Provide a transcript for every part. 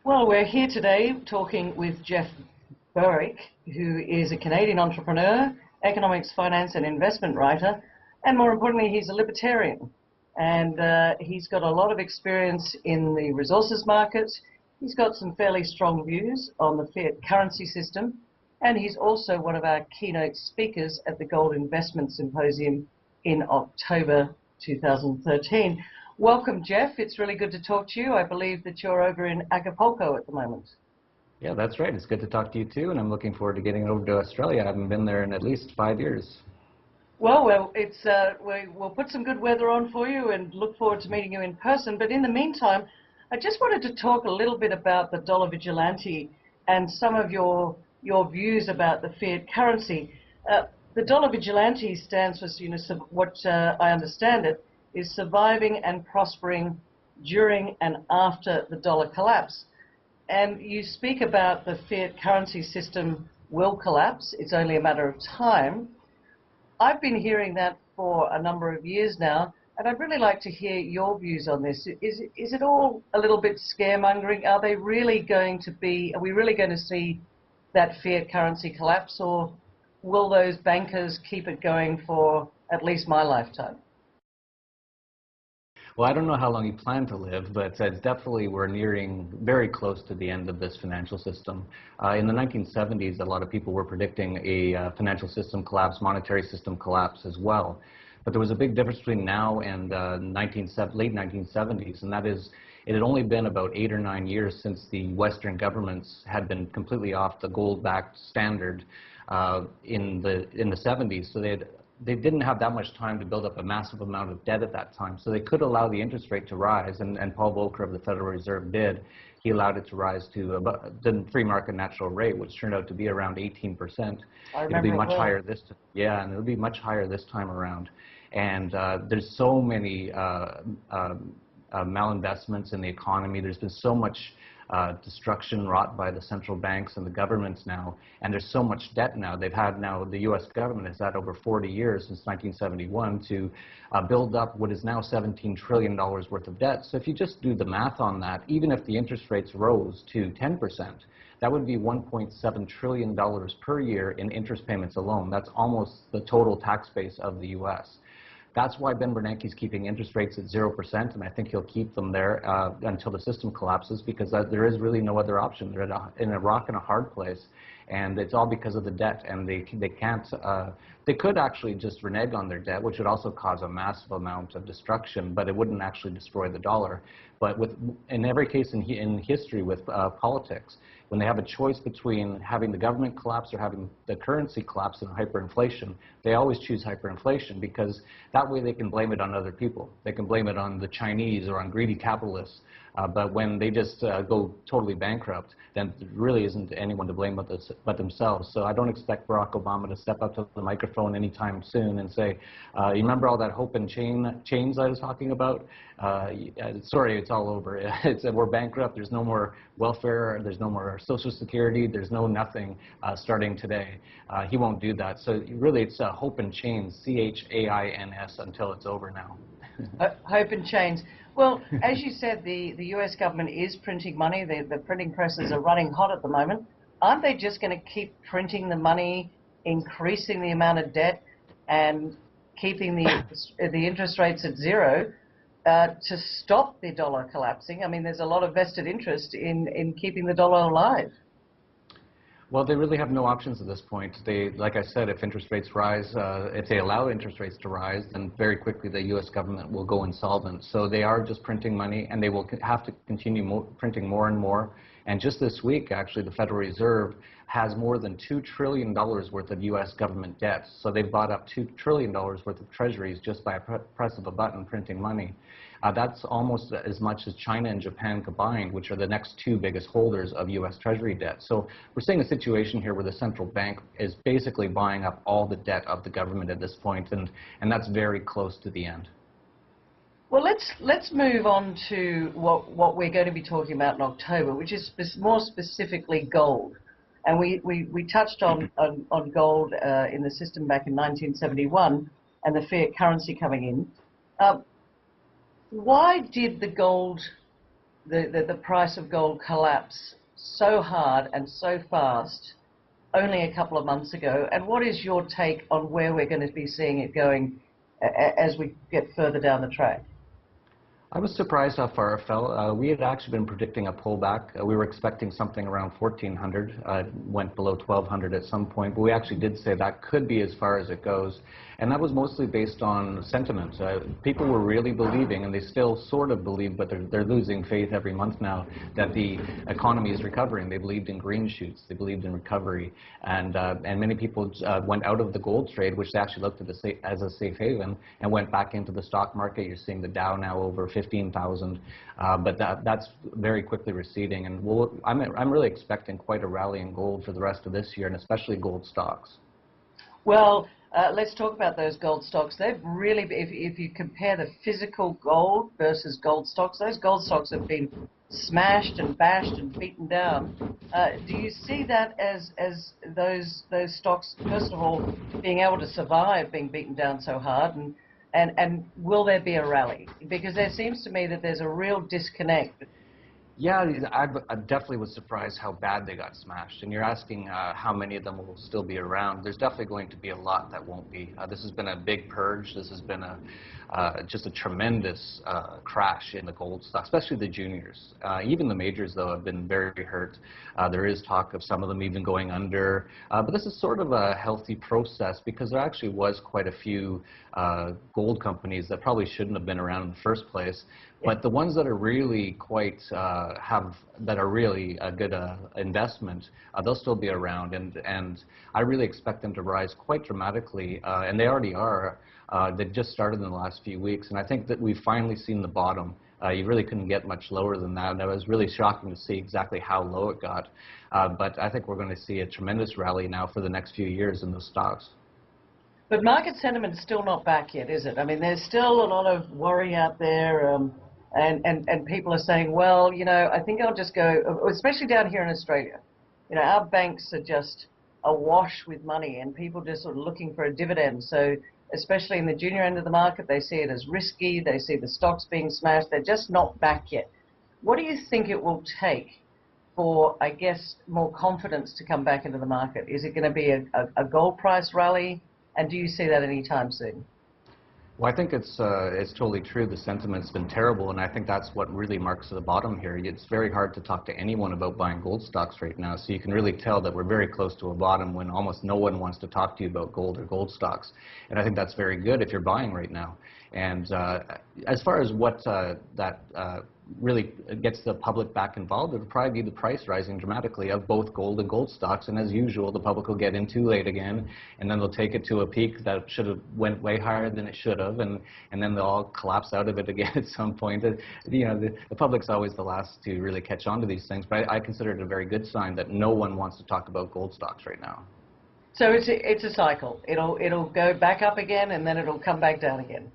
Well, we're here today talking with Jeff Berwick, who is a Canadian entrepreneur, economics, finance, and investment writer, and more importantly, he's a libertarian. And he's got a lot of experience in the resources market. He's got some fairly strong views on the fiat currency system, and he's also one of our keynote speakers at the Gold Investment Symposium in October 2013. Welcome, Jeff. It's really good to talk to you. I believe that you're over in Acapulco at the moment. Yeah, that's right. It's good to talk to you too, and I'm looking forward to getting over to Australia. I haven't been there in at least 5 years. Well, we'll put some good weather on for you and look forward to meeting you in person. But in the meantime, I just wanted to talk a little bit about the dollar vigilante and some of your views about the fiat currency. The dollar vigilante stands for, what I understand it, is surviving and prospering during and after the dollar collapse. And you speak about the fiat currency system will collapse. It's only a matter of time. I've been hearing that for a number of years now, and I'd really like to hear your views on this. Is it all a little bit scaremongering? Are we really going to see that fiat currency collapse, or will those bankers keep it going for at least my lifetime? Well, I don't know how long you plan to live, but it's definitely we're nearing very close to the end of this financial system. In the 1970s, a lot of people were predicting a financial system collapse, monetary system collapse as well. But there was a big difference between now and late 1970s, and that is it had only been about 8 or 9 years since the Western governments had been completely off the gold-backed standard in the 70s. So they didn't have that much time to build up a massive amount of debt at that time. So they could allow the interest rate to rise, and Paul Volcker of the Federal Reserve did. He allowed it to rise to about the free market natural rate, which turned out to be around 18%. It'll be much higher this time. Yeah, and it'll be much higher this time around. And there's so many malinvestments in the economy. There's been so much destruction wrought by the central banks and the governments now, and there's so much debt now. The U.S. government has had over 40 years since 1971 to build up what is now $17 trillion worth of debt. So if you just do the math on that, even if the interest rates rose to 10%, that would be $1.7 trillion per year in interest payments alone. That's almost the total tax base of the U.S. That's why Ben Bernanke's keeping interest rates at 0%, and I think he'll keep them there until the system collapses, because there is really no other option. They're in a rock and a hard place, and it's all because of the debt, and they can't. They could actually just renege on their debt, which would also cause a massive amount of destruction, but it wouldn't actually destroy the dollar. But in every case in history with politics, when they have a choice between having the government collapse or having the currency collapse in hyperinflation, they always choose hyperinflation, because that way they can blame it on other people. They can blame it on the Chinese or on greedy capitalists. But when they just go totally bankrupt, then there really isn't anyone to blame but themselves. So I don't expect Barack Obama to step up to the microphone anytime soon and say, you remember all that hope and chains I was talking about? Sorry, it's all over. We're bankrupt. There's no more welfare. There's no more Social Security. There's no nothing starting today. He won't do that. So really, it's hope and chains, CHAINS, until it's over now. Hope and chains. Well, as you said, the U.S. government is printing money. The printing presses are running hot at the moment. Aren't they just going to keep printing the money, increasing the amount of debt, and keeping the interest rates at zero to stop the dollar collapsing? I mean, there's a lot of vested interest in keeping the dollar alive. Well, they really have no options at this point. Like I said, if interest rates rise, if they allow interest rates to rise, then very quickly the U.S. government will go insolvent. So they are just printing money, and they will have to continue printing more and more. And just this week, actually, the Federal Reserve has more than $2 trillion worth of U.S. government debt. So they've bought up $2 trillion worth of treasuries just by a press of a button printing money. That's almost as much as China and Japan combined, which are the next two biggest holders of U.S. Treasury debt. So we're seeing a situation here where the central bank is basically buying up all the debt of the government at this point, and that's very close to the end. Well, let's move on to what we're going to be talking about in October, which is more specifically gold. And we touched on gold in the system back in 1971 and the fiat currency coming in. Why did the gold the price of gold collapse so hard and so fast only a couple of months ago? And what is your take on where we're going to be seeing it going as we get further down the track? I was surprised how far it fell. We had actually been predicting a pullback. We were expecting something around 1,400. Went below 1,200 at some point, but we actually did say that could be as far as it goes. And that was mostly based on sentiment. People were really believing, and they still sort of believe, but they're losing faith every month now, that the economy is recovering. They believed in green shoots. They believed in recovery. And many people went out of the gold trade, which they actually looked at as a safe haven, and went back into the stock market. You're seeing the Dow now over 15,000, but that's very quickly receding. And I'm really expecting quite a rally in gold for the rest of this year, and especially gold stocks. Well, let's talk about those gold stocks. They've really, if you compare the physical gold versus gold stocks, those gold stocks have been smashed and bashed and beaten down. Do you see that as those stocks, first of all, being able to survive being beaten down so hard, and will there be a rally? Because there seems to me that there's a real disconnect. Yeah, I definitely was surprised how bad they got smashed. And you're asking how many of them will still be around. There's definitely going to be a lot that won't be. This has been a big purge. This has been just a tremendous crash in the gold stock, especially the juniors. Even the majors, though, have been very hurt. There is talk of some of them even going under. But this is sort of a healthy process, because there actually was quite a few gold companies that probably shouldn't have been around in the first place. But the ones that are really quite that are really a good investment, they'll still be around, and I really expect them to rise quite dramatically, and they already are. They've just started in the last few weeks, and I think that we've finally seen the bottom. You really couldn't get much lower than that, and it was really shocking to see exactly how low it got. But I think we're going to see a tremendous rally now for the next few years in those stocks. But market sentiment is still not back yet, is it? I mean, there's still a lot of worry out there. And people are saying, well, you know, I think I'll just go, especially down here in Australia. You know, our banks are just awash with money, and people just sort of looking for a dividend. So especially in the junior end of the market, they see it as risky. They see the stocks being smashed. They're just not back yet. What do you think it will take for, I guess, more confidence to come back into the market? Is it going to be a gold price rally? And do you see that anytime soon? Well, I think it's totally true. The sentiment's been terrible, and I think that's what really marks the bottom here. It's very hard to talk to anyone about buying gold stocks right now, so you can really tell that we're very close to a bottom when almost no one wants to talk to you about gold or gold stocks. And I think that's very good if you're buying right now. And as far as what really gets the public back involved, it would probably be the price rising dramatically of both gold and gold stocks. And as usual, the public will get in too late again, and then they'll take it to a peak that should have went way higher than it should have, and then they'll all collapse out of it again at some point. You know, the public's always the last to really catch on to these things, but I consider it a very good sign that no one wants to talk about gold stocks right now. So it's a cycle. It'll go back up again, and then it'll come back down again.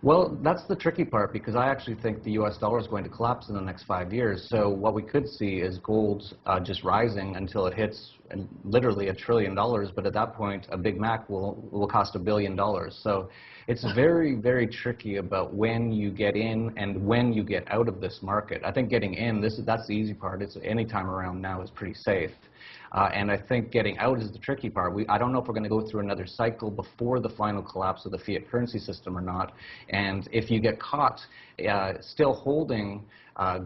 Well, that's the tricky part, because I actually think the U.S. dollar is going to collapse in the next 5 years. So what we could see is gold just rising until it hits literally $1 trillion. But at that point, a Big Mac will cost $1 billion. So it's very, very tricky about when you get in and when you get out of this market. I think getting in, that's the easy part. It's any time around now is pretty safe. And I think getting out is the tricky part. I don't know if we're going to go through another cycle before the final collapse of the fiat currency system or not. And if you get caught still holding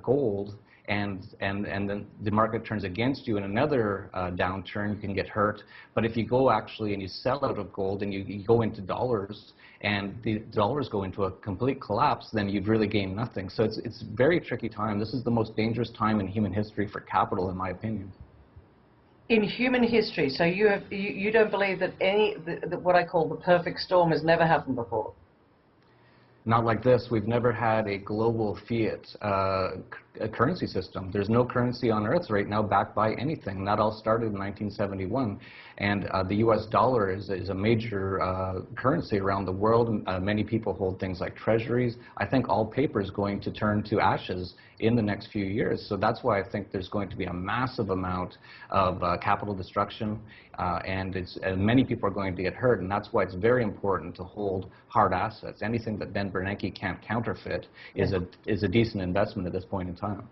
gold, and then the market turns against you in another downturn, you can get hurt. But if you go actually and you sell out of gold and you go into dollars, and the dollars go into a complete collapse, then you've really gained nothing. So it's a very tricky time. This is the most dangerous time in human history for capital, in my opinion. In human history, so you don't believe that what I call the perfect storm has never happened before? Not like this. We've never had a global fiat currency system. There's no currency on Earth right now backed by anything. That all started in 1971. And the U.S. dollar is a major currency around the world. Many people hold things like treasuries. I think all paper is going to turn to ashes in the next few years. So that's why I think there's going to be a massive amount of capital destruction, and many people are going to get hurt. And that's why it's very important to hold hard assets. Anything that Ben Bernanke can't counterfeit is a decent investment at this point in time. time.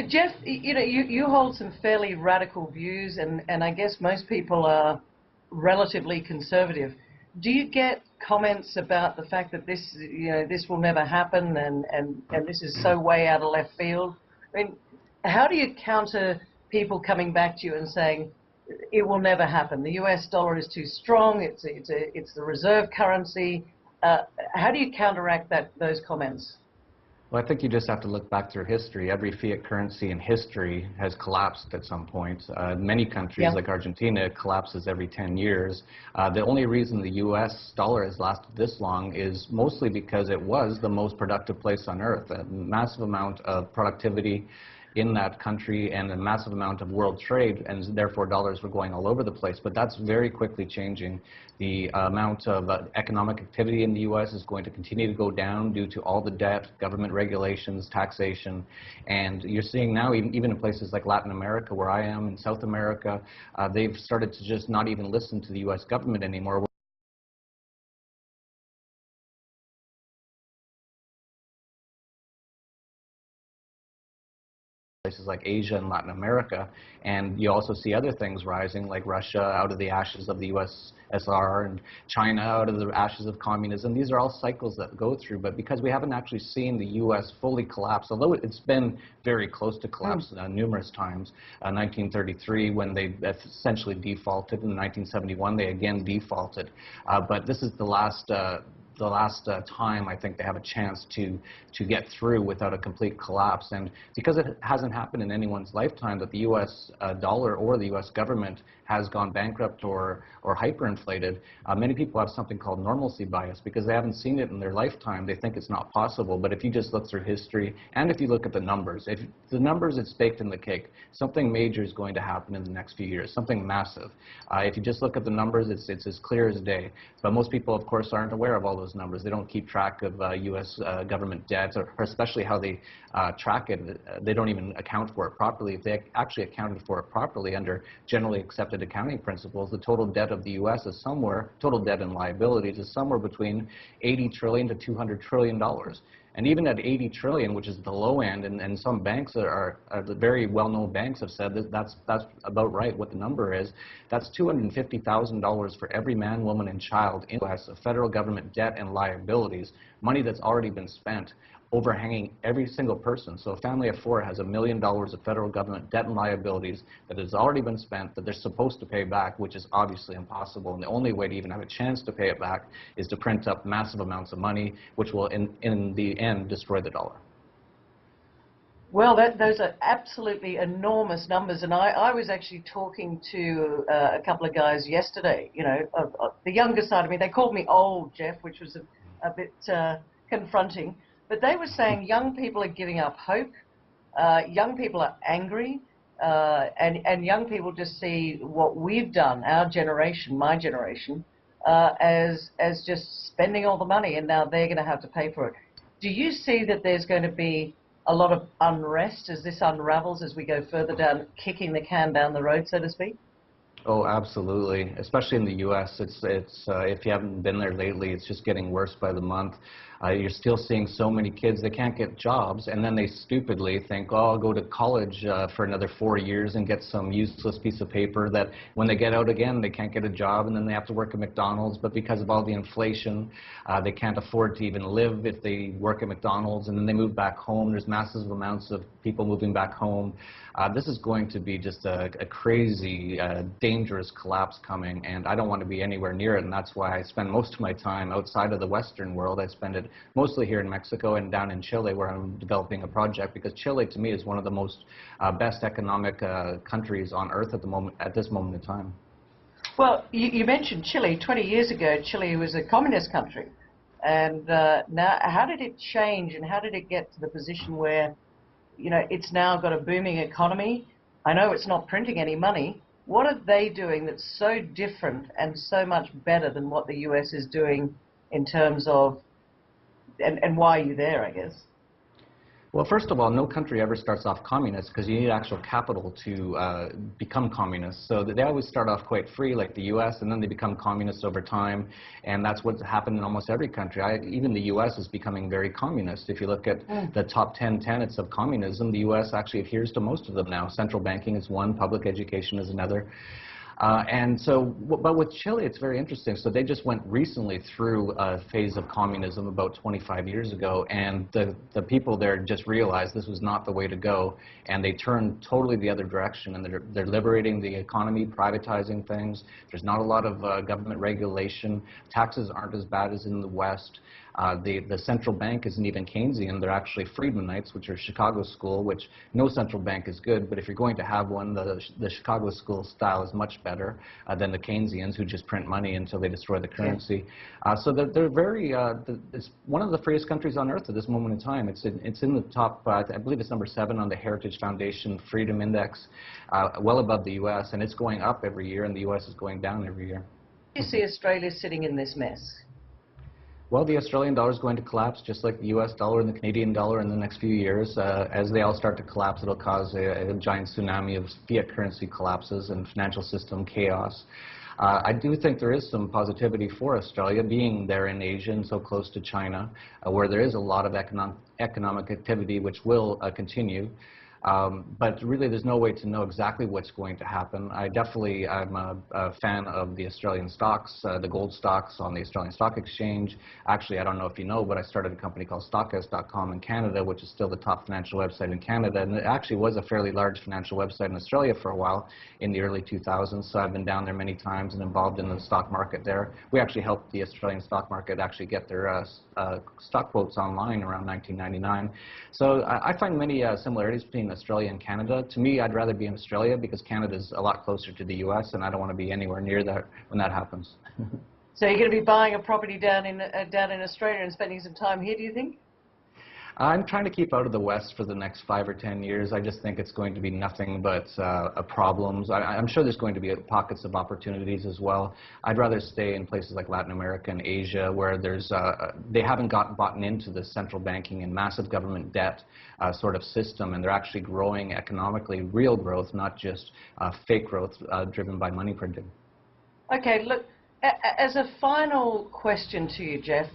Jeff, you know, you hold some fairly radical views, and I guess most people are relatively conservative. Do you get comments about the fact that this, you know, this will never happen, and this is so way out of left field? I mean, how do you counter people coming back to you and saying it will never happen? The U.S. dollar is too strong. It's the reserve currency. How do you counteract those comments? Well, I think you just have to look back through history. Every fiat currency in history has collapsed at some point. Many countries, like Argentina, it collapses every 10 years. The only reason the U.S. dollar has lasted this long is mostly because it was the most productive place on earth. A massive amount of productivity in that country and a massive amount of world trade, and therefore dollars were going all over the place. But that's very quickly changing. The amount of economic activity in the U.S. is going to continue to go down due to all the debt, government regulations, taxation, and you're seeing now, even in places like Latin America, where I am, in South America, they've started to just not even listen to the U.S. government anymore. Places like Asia and Latin America, and you also see other things rising, like Russia out of the ashes of the USSR and China out of the ashes of communism. These are all cycles that go through, but because we haven't actually seen the U.S. fully collapse, although it's been very close to collapse numerous times. 1933, when they essentially defaulted, in 1971 they again defaulted, but this is the last time I think they have a chance to get through without a complete collapse. And because it hasn't happened in anyone's lifetime that the U.S. dollar or the U.S. government has gone bankrupt or hyperinflated, many people have something called normalcy bias because they haven't seen it in their lifetime. They think it's not possible. But if you just look through history and if you look at the numbers, if the numbers, it's baked in the cake. Something major is going to happen in the next few years, something massive. If you just look at the numbers, it's as clear as day. But most people, of course, aren't aware of all those numbers. They don't keep track of U.S. Government debt, or especially how they track it. They don't even account for it properly. If they actually accounted for it properly under generally accepted accounting principles, the total debt of the U.S. is somewhere, total debt and liabilities is somewhere between $80 trillion to $200 trillion. And even at 80 trillion, which is the low end, and some banks are the very well-known banks have said that that's about right, what the number is, that's $250,000 for every man, woman, and child in the U.S. of federal government debt and liabilities, money that's already been spent, overhanging every single person. So a family of four has $1 million of federal government debt and liabilities that has already been spent, that they're supposed to pay back, which is obviously impossible. And the only way to even have a chance to pay it back is to print up massive amounts of money, which will, in the end, destroy the dollar. Well, those are absolutely enormous numbers, and I was actually talking to a couple of guys yesterday, you know, the younger side of me. They called me old, Jeff, which was a bit confronting. But they were saying young people are giving up hope, young people are angry, and young people just see what we've done, our generation, my generation, as just spending all the money, and now they're going to have to pay for it. Do you see that there's going to be a lot of unrest as this unravels, as we go further down, kicking the can down the road, so to speak? Oh, absolutely. Especially in the U.S., it's if you haven't been there lately, it's just getting worse by the month. You're still seeing so many kids, they can't get jobs, and then they stupidly think, oh, I'll go to college for another 4 years and get some useless piece of paper that when they get out again, they can't get a job, and then they have to work at McDonald's. But because of all the inflation, they can't afford to even live if they work at McDonald's, and then they move back home. There's massive amounts of people moving back home. This is going to be just a crazy, dangerous collapse coming, and I don't want to be anywhere near it, and that's why I spend most of my time outside of the Western world. I spend it mostly here in Mexico and down in Chile, where I'm developing a project, because Chile, to me, is one of the most best economic countries on earth at this moment in time. Well, you mentioned Chile. 20 years ago, Chile was a communist country, and now how did it change, and how did it get to the position where, you know, it's now got a booming economy? I know it's not printing any money. What are they doing that's so different and so much better than what the U.S. is doing in terms of, and why are you there, I guess? Well, first of all, no country ever starts off communist because you need actual capital to become communist. So they always start off quite free, like the U.S., and then they become communist over time, and that's what's happened in almost every country. Even the U.S. is becoming very communist. If you look at the top 10 tenets of communism, the U.S. actually adheres to most of them now. Central banking is one, public education is another. But with Chile, it's very interesting. So they just went recently through a phase of communism about 25 years ago, and the people there just realized this was not the way to go, and they turned totally the other direction, and they're liberating the economy, privatizing things. There's not a lot of government regulation. Taxes aren't as bad as in the West. The central bank isn't even Keynesian. They're actually Friedmanites, which are Chicago school, which no central bank is good, but if you're going to have one, the Chicago school style is much better than the Keynesians, who just print money until they destroy the currency. So they're very, it's one of the freest countries on earth at this moment in time. It's in the top, I believe it's number 7 on the Heritage Foundation Freedom Index, well above the U.S., and it's going up every year, and the U.S. is going down every year. Do you see Australia sitting in this mess? Well, the Australian dollar is going to collapse, just like the U.S. dollar and the Canadian dollar in the next few years. As they all start to collapse, it'll cause a giant tsunami of fiat currency collapses and financial system chaos. I do think there is some positivity for Australia, being there in Asia and so close to China, where there is a lot of economic activity which will continue. But really, there's no way to know exactly what's going to happen. I'm a fan of the Australian stocks, the gold stocks on the Australian Stock Exchange. Actually, I don't know if you know, but I started a company called stockhouse.com in Canada, which is still the top financial website in Canada. And it actually was a fairly large financial website in Australia for a while in the early 2000s. So I've been down there many times and involved in the stock market there. We actually helped the Australian stock market actually get their stock quotes online around 1999. So I find many similarities between Australia and Canada. To me, I'd rather be in Australia because Canada's a lot closer to the U.S. and I don't want to be anywhere near that when that happens. So you're going to be buying a property down in Australia and spending some time here, do you think? I'm trying to keep out of the West for the next 5 or 10 years. I just think it's going to be nothing but problems. I'm sure there's going to be pockets of opportunities as well. I'd rather stay in places like Latin America and Asia, where they haven't bought into the central banking and massive government debt sort of system, and they're actually growing economically, real growth, not just fake growth driven by money printing. Okay, look, as a final question to you, Jeff,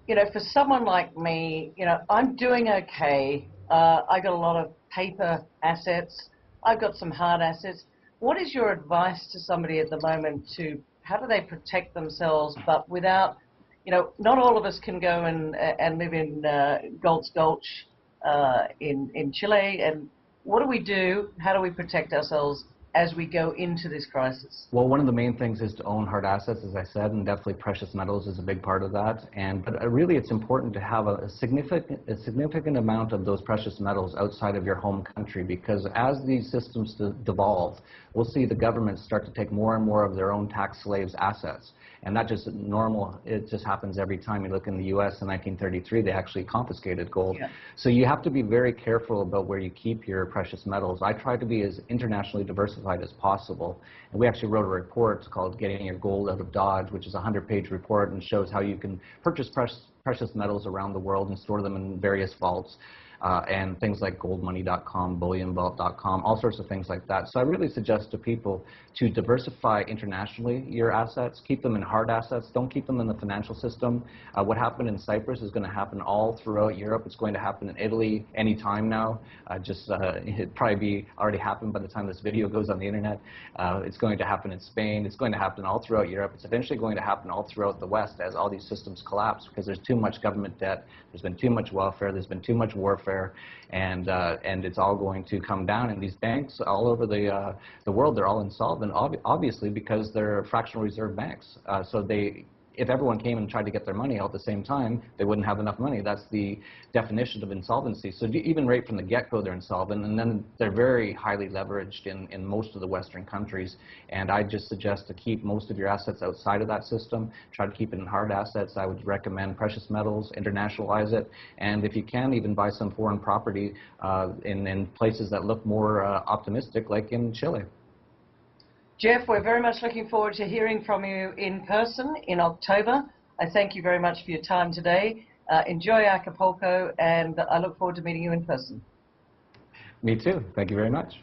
you know, for someone like me, you know, I'm doing okay. I got a lot of paper assets. I've got some hard assets. What is your advice to somebody at the moment how do they protect themselves, but without, you know, not all of us can go and live in Galt's Gulch in Chile. And what do we do? How do we protect ourselves as we go into this crisis? Well, one of the main things is to own hard assets, as I said, and definitely precious metals is a big part of that. But really, it's important to have a significant amount of those precious metals outside of your home country, because as these systems devolve, we'll see the governments start to take more and more of their own tax slaves' assets. And that just normal, it just happens every time. You look in the U.S. in 1933, they actually confiscated gold. Yeah. So you have to be very careful about where you keep your precious metals. I try to be as internationally diversified as possible. And we actually wrote a report called Getting Your Gold Out of Dodge, which is a 100-page report and shows how you can purchase precious metals around the world and store them in various vaults. And things like goldmoney.com, bullionvault.com, all sorts of things like that. So I really suggest to people to diversify internationally your assets, keep them in hard assets, don't keep them in the financial system. What happened in Cyprus is going to happen all throughout Europe. It's going to happen in Italy any time now. It'd probably be already happened by the time this video goes on the internet. It's going to happen in Spain. It's going to happen all throughout Europe. It's eventually going to happen all throughout the West as all these systems collapse, because there's too much government debt, there's been too much welfare, there's been too much warfare. And it's all going to come down. And these banks all over the world, they're all insolvent, obviously, because they're fractional reserve banks. So if everyone came and tried to get their money out at the same time, they wouldn't have enough money. That's the definition of insolvency. So even right from the get-go, they're insolvent, and then they're very highly leveraged in most of the Western countries. And I just suggest to keep most of your assets outside of that system. Try to keep it in hard assets. I would recommend precious metals, internationalize it, and if you can, even buy some foreign property in places that look more optimistic, like in Chile. Jeff, we're very much looking forward to hearing from you in person in October. I thank you very much for your time today. Enjoy Acapulco, and I look forward to meeting you in person. Me too. Thank you very much.